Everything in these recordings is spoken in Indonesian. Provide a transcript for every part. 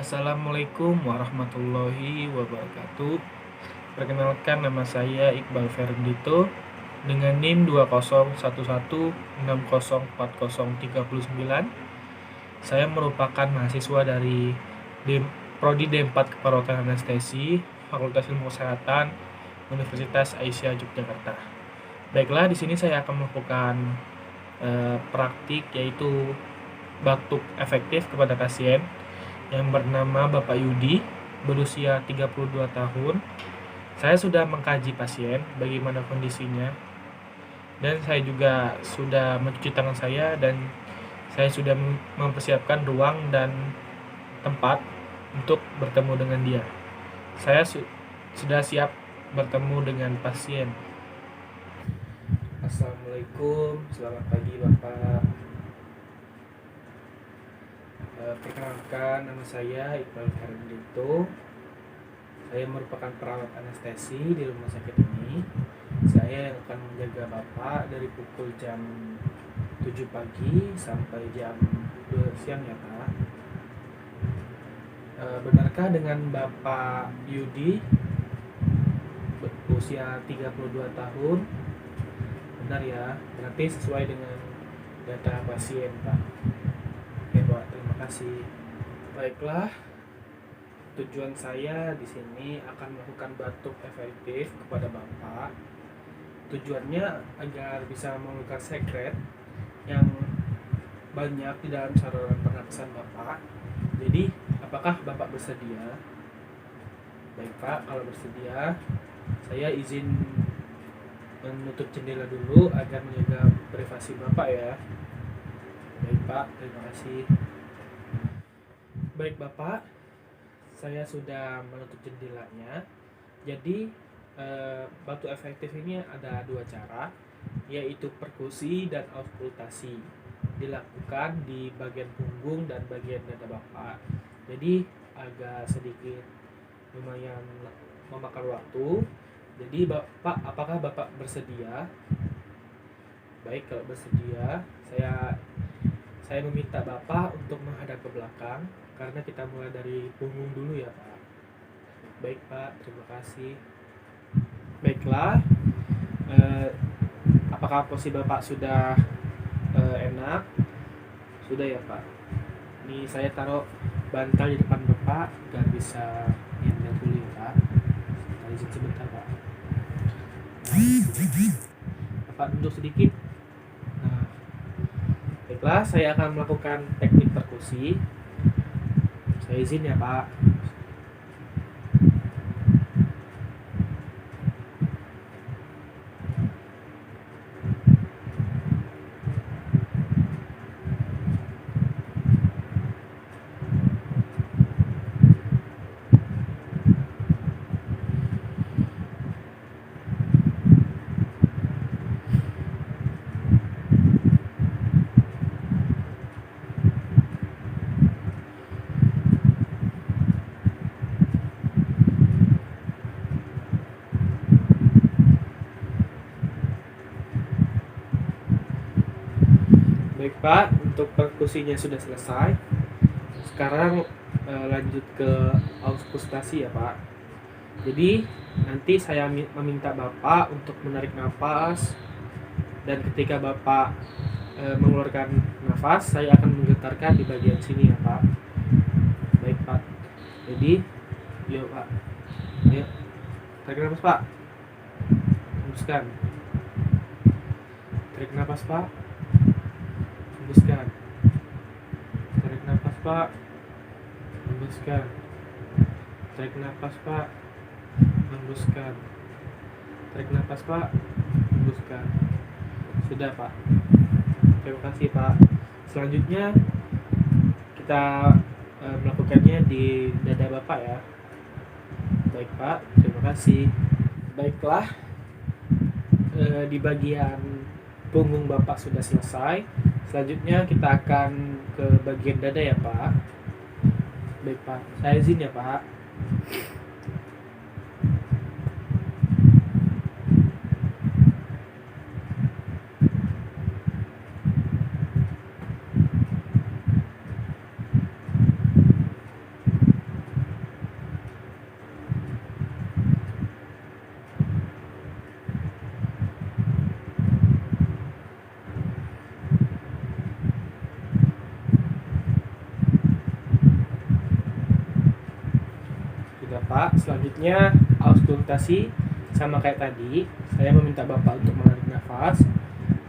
Assalamualaikum warahmatullahi wabarakatuh. Perkenalkan, nama saya Iqbal Ferndito dengan NIM 201160404039. Saya merupakan mahasiswa dari Prodi D4 Keperawatan Anestesi, Fakultas Ilmu Kesehatan, Universitas Aisyah Yogyakarta. Baiklah, di sini saya akan melakukan praktik, yaitu batuk efektif kepada pasien yang bernama Bapak Yudi, berusia 32 tahun. Saya sudah mengkaji pasien, bagaimana kondisinya, dan saya juga sudah mencuci tangan saya, dan saya sudah mempersiapkan ruang dan tempat untuk bertemu dengan dia. Saya sudah siap bertemu dengan pasien. Assalamualaikum, selamat pagi Bapak. Perkenalkan, nama saya Iqbal Ferndito. Saya merupakan perawat anestesi di rumah sakit ini. Saya akan menjaga Bapak dari pukul jam 7 pagi sampai jam 2 siang ya Pak. Benarkah dengan Bapak Yudi berusia 32 tahun? Benar ya, berarti sesuai dengan data pasien Pak. Oke Pak, terima kasih. Baiklah, tujuan saya di sini akan melakukan batuk efektif kepada Bapak. Tujuannya agar bisa mengeluarkan sekret yang banyak di dalam saluran pernapasan Bapak. Jadi, apakah Bapak bersedia? Baik Pak, kalau bersedia, saya izin menutup jendela dulu agar menjaga privasi Bapak ya. Baik Pak, terima kasih. Baik Bapak, saya sudah menutup jendelanya. Jadi batuk efektif ini ada dua cara, yaitu perkusi dan auskultasi. Dilakukan di bagian punggung dan bagian dada Bapak. Jadi agak sedikit lumayan memakan waktu. Jadi Bapak, apakah Bapak bersedia? Baik, kalau bersedia, saya meminta Bapak untuk menghadap ke belakang, karena kita mulai dari punggung dulu ya Pak. Baik Pak, terima kasih. Baiklah, apakah posisi Bapak sudah enak? Sudah ya Pak. Ini saya taruh bantal di depan Bapak agar bisa nyender dulu ya Pak. Izin sebentar Pak. Bapak duduk sedikit. Nah, baiklah, saya akan melakukan teknik perkusi. Saya izin ya Pak. Baik Pak, untuk perkusinya sudah selesai. Sekarang lanjut ke auskultasi ya Pak. Jadi nanti saya meminta Bapak untuk menarik nafas, dan ketika Bapak mengeluarkan nafas, saya akan menggetarkan di bagian sini ya Pak. Baik Pak. Jadi, yuk Pak. Ayo, tarik nafas Pak. Hembuskan. Tarik nafas Pak. Hembuskan. Tarik nafas Pak. Hembuskan. Tarik nafas Pak. Hembuskan. Tarik nafas Pak. Hembuskan. Sudah Pak. Terima kasih Pak. Selanjutnya kita melakukannya di dada Bapak ya. Baik Pak, terima kasih. Baiklah, di bagian punggung Bapak sudah selesai. Selanjutnya kita akan ke bagian dada ya Pak. Baik Pak, saya izin ya Pak. Selanjutnya auskultasi, sama kayak tadi, saya meminta Bapak untuk menarik nafas.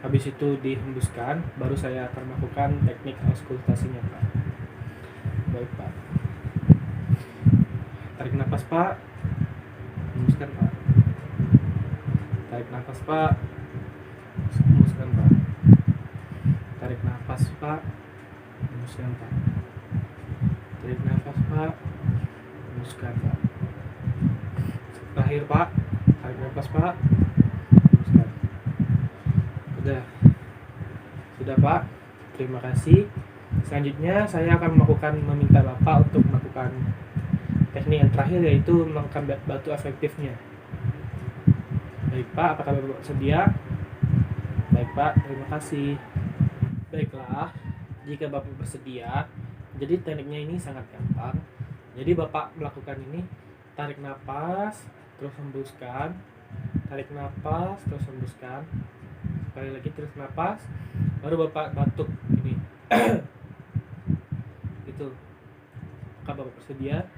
Habis itu dihembuskan, baru saya akan melakukan teknik auskultasinya, Pak. Baik, Pak. Tarik nafas, Pak. Hembuskan, Pak. Tarik nafas, Pak. Hembuskan, Pak. Tarik nafas, Pak. Hembuskan, Pak. Tarik nafas, Pak. Hembuskan, Pak. Terakhir, Pak. Tarik nafas, Pak. Hembuskan. Sudah, Pak. Terima kasih. Selanjutnya saya akan meminta Bapak untuk melakukan teknik yang terakhir, yaitu melakukan batu efektifnya. Baik, Pak, apakah Bapak bersedia? Baik, Pak, terima kasih. Baiklah, jika Bapak bersedia, jadi tekniknya ini sangat gampang. Jadi Bapak melakukan ini, tarik nafas, terus hembuskan, tarik nafas, terus hembuskan, sekali lagi terus nafas, baru Bapak batuk ini. Gitu. Apakah Bapak bersedia?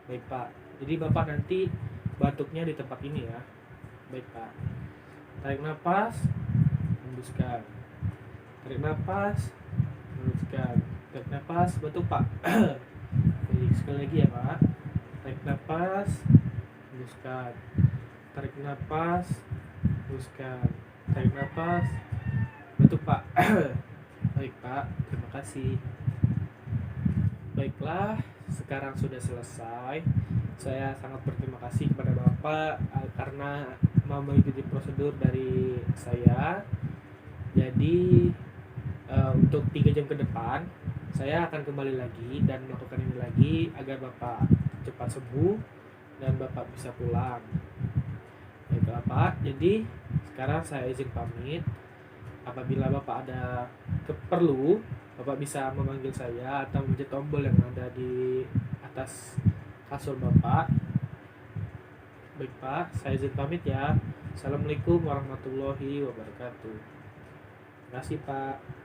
Baik, Pak. Jadi Bapak nanti batuknya di tempat ini ya. Baik, Pak. Tarik nafas, hembuskan. Tarik nafas, hembuskan. Tarik nafas, batuk, Pak. Jadi sekali lagi ya, Pak. Tarik nafas, hembuskan. Tarik nafas, hembuskan. Tarik nafas, batuk, Pak. Baik, Pak. Terima kasih. Baiklah, sekarang sudah selesai. Saya sangat berterima kasih kepada Bapak karena mau mengikuti prosedur dari saya. Jadi untuk 3 jam ke depan saya akan kembali lagi dan melakukan ini lagi agar Bapak cepat sembuh dan Bapak bisa pulang. Baiklah, Pak. Jadi sekarang saya izin pamit. Apabila Bapak ada perlu, Bapak bisa memanggil saya atau mencet tombol yang ada di atas kasur Bapak. Baik, Pak, saya izin pamit ya. Assalamualaikum warahmatullahi wabarakatuh. Terima kasih, Pak.